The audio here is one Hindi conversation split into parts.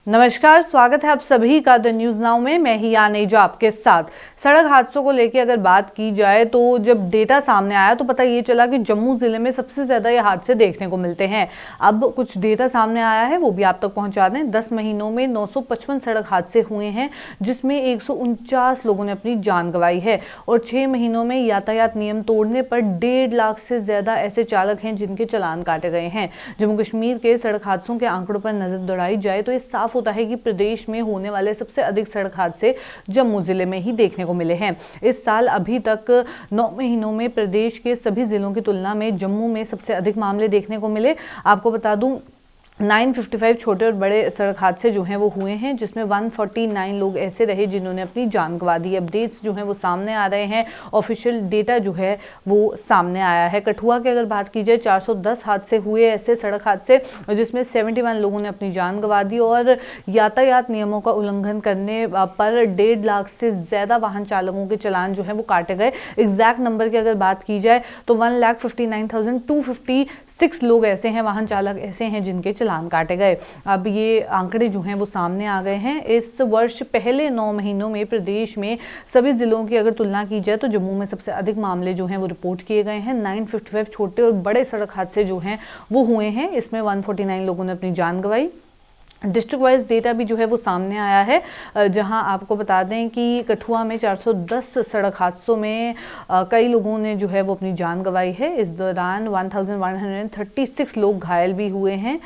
नमस्कार, स्वागत है आप सभी का द न्यूज नाउ में। मैं ही यानेजा आपके साथ। सड़क हादसों को लेकर अगर बात की जाए तो जब डेटा सामने आया तो पता ये चला कि जम्मू जिले में सबसे ज्यादा ये हादसे देखने को मिलते हैं। अब कुछ डेटा सामने आया है, वो भी आप तक पहुंचा दें। 10 महीनों में 955 सड़क हादसे हुए हैं, जिसमें 149 लोगों ने अपनी जान गंवाई है। और 6 महीनों में यातायात नियम तोड़ने पर 1.5 लाख से ज्यादा ऐसे चालक हैं जिनके चालान काटे गए हैं। जम्मू कश्मीर के सड़क हादसों के आंकड़ों पर नजर दौड़ाई जाए तो ये साफ होता है कि प्रदेश में होने वाले सबसे अधिक सड़क हादसे जम्मू जिले में ही देखने को मिले हैं। इस साल अभी तक 9 महीनों में प्रदेश के सभी जिलों की तुलना में जम्मू में सबसे अधिक मामले देखने को मिले। आपको बता दूं 955 छोटे और बड़े सड़क हादसे जो हैं वो हुए हैं, जिसमें 149 लोग ऐसे रहे जिन्होंने अपनी जान गंवा दी। अपडेट्स जो हैं वो सामने आ रहे हैं, ऑफिशियल डेटा जो है वो सामने आया है। कठुआ की अगर बात की जाए 410 हादसे हुए, ऐसे सड़क हादसे जिसमें 71 लोगों ने अपनी जान गंवा दी। और यातायात नियमों का उल्लंघन करने पर 1.5 लाख से ज़्यादा वाहन चालकों के चालान जो है वो काटे गए। एग्जैक्ट नंबर की अगर बात की जाए तो 1,59,256 लोग ऐसे हैं, वाहन चालक ऐसे हैं जिनके चालान काटे गए। अब ये आंकड़े जो हैं वो सामने आ गए हैं। इस वर्ष पहले 9 महीनों में प्रदेश में सभी जिलों की अगर तुलना की जाए तो जम्मू में सबसे अधिक मामले जो हैं वो रिपोर्ट किए गए हैं। 955 छोटे और बड़े सड़क हादसे जो हैं वो हुए हैं, इसमें 149 लोगों ने अपनी जान गंवाई। डिस्ट्रिक्ट वाइज डेटा भी जो है वो सामने आया है, जहां आपको बता दें कि कठुआ में 410 सड़क हादसों में कई लोगों ने जो है वो अपनी जान गंवाई है। इस दौरान 1136 लोग घायल भी हुए हैं।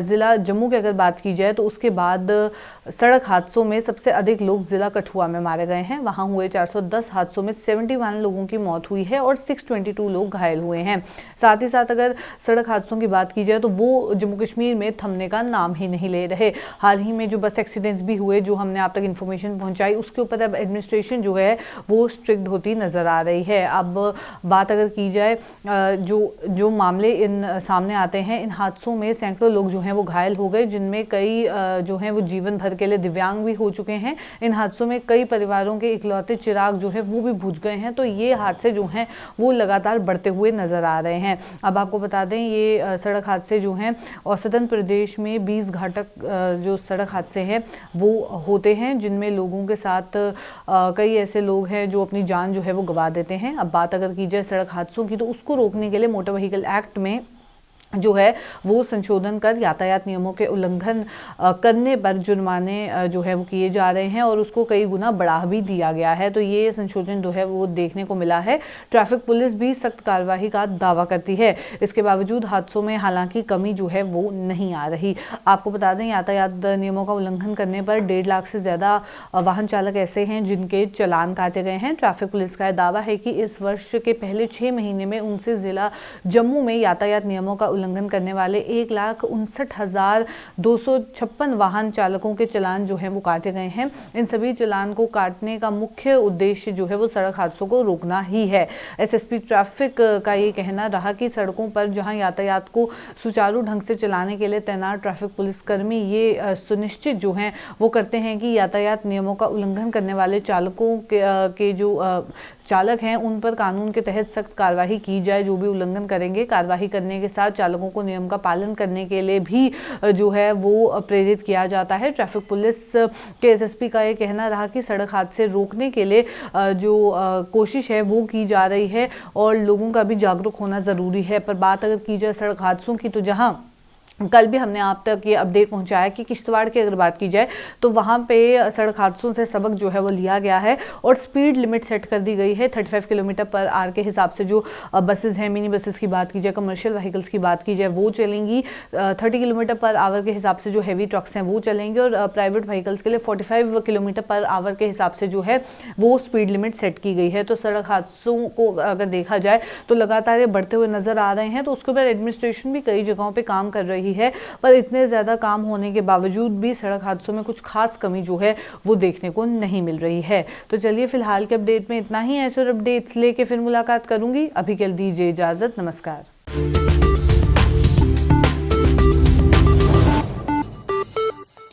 ज़िला जम्मू की अगर बात की जाए तो उसके बाद सड़क हादसों में सबसे अधिक लोग ज़िला कठुआ में मारे गए हैं। वहां हुए 410 हादसों में 71 लोगों की मौत हुई है और 622 लोग घायल हुए हैं। साथ ही साथ अगर सड़क हादसों की बात की जाए तो वो जम्मू कश्मीर में थमने का नाम ही नहीं ले रहे। हाल ही में जो बस एक्सीडेंट्स भी हुए, जो हमने आप तक इन्फॉर्मेशन पहुंचाई, उसके ऊपर अब एडमिनिस्ट्रेशन जो है वो स्ट्रिक्ट होती नजर आ रही है। अब बात अगर की जाए जो मामले इन सामने आते हैं, इन हादसों में सैकड़ों लोग जो हैं वो घायल हो गए, जिनमें कई जो हैं वो जीवन भर के लिए दिव्यांग भी हो चुके हैं। इन हादसों में कई परिवारों के इकलौते चिराग जो है वो भी बुझ गए हैं। तो ये हादसे जो हैं वो लगातार बढ़ते हुए नजर आ रहे हैं। अब आपको बता दें ये सड़क हादसे जो हैं औसतन प्रदेश में 20 घातक जो सड़क हादसे हैं वो होते हैं, जिनमें लोगों के साथ कई ऐसे लोग हैं जो अपनी जान जो है वो गंवा देते हैं। अब बात अगर की जाए सड़क हादसों की तो उसको रोकने के लिए मोटर व्हीकल एक्ट में जो है वो संशोधन कर यातायात नियमों के उल्लंघन करने पर जुर्माने जो है वो किए जा रहे हैं और उसको कई गुना बढ़ा भी दिया गया है। तो ये संशोधन जो है वो देखने को मिला है। ट्रैफिक पुलिस भी सख्त कार्रवाई का दावा करती है। इसके बावजूद हादसों में हालांकि कमी जो है वो नहीं आ रही। आपको बता दें यातायात नियमों का उल्लंघन करने पर 1.5 लाख से ज़्यादा वाहन चालक ऐसे हैं जिनके चालान काटे गए हैं। ट्रैफिक पुलिस का दावा है कि इस वर्ष के पहले 6 महीने में उनसे जिला जम्मू में यातायात नियमों का उल्लंघन करने वाले 1,59,256 वाहन चालकों के चालान जो है वो काटे गए हैं। इन सभी चालान को काटने का मुख्य उद्देश्य जो है वो सड़क हादसों को रोकना ही है। एसएसपी ट्रैफिक का ये कहना रहा कि सड़कों पर जहां यातायात को सुचारू ढंग से चलाने के लिए तैनात ट्रैफिक पुलिसकर्मी ये सुनिश्चित जो हैं वो करते हैं कि यातायात नियमों का उल्लंघन करने वाले चालकों के जो चालक हैं उन पर कानून के तहत सख्त कार्रवाई की जाए। जो भी उल्लंघन करेंगे, कार्रवाई करने के साथ चालकों को नियम का पालन करने के लिए भी जो है वो प्रेरित किया जाता है। ट्रैफिक पुलिस के एसएसपी का ये कहना रहा कि सड़क हादसे रोकने के लिए जो कोशिश है वो की जा रही है और लोगों का भी जागरूक होना ज़रूरी है। पर बात अगर की जाए सड़क हादसों की तो जहाँ कल भी हमने आप तक ये अपडेट पहुंचाया कि किश्तवाड़ की अगर बात की जाए तो वहां पे सड़क हादसों से सबक जो है वो लिया गया है और स्पीड लिमिट सेट कर दी गई है 35 किलोमीटर पर आवर के हिसाब से। जो बसेस हैं, मिनी बसेस की बात की जाए, कमर्शियल व्हीकल्स की बात की जाए, वो चलेंगी 30 किलोमीटर पर आवर के हिसाब से। जो हैवी ट्रक्स हैं वो चलेंगे और प्राइवेट व्हीकल्स के लिए 45 किलोमीटर पर आवर के हिसाब से जो है वो स्पीड लिमिट सेट की गई है। तो सड़क हादसों को अगर देखा जाए तो लगातार ये बढ़ते हुए नजर आ रहे हैं। तो उसके ऊपर एडमिनिस्ट्रेशन भी कई जगहों पर काम कर रही है, पर इतने ज्यादा काम होने के बावजूद भी सड़क हादसों में कुछ खास कमी जो है वो देखने को नहीं मिल रही है। तो चलिए फिलहाल के अपडेट में इतना ही। ऐसे और अपडेट्स लेके फिर मुलाकात करूंगी। अभी के लिए दीजिए इजाजत। नमस्कार।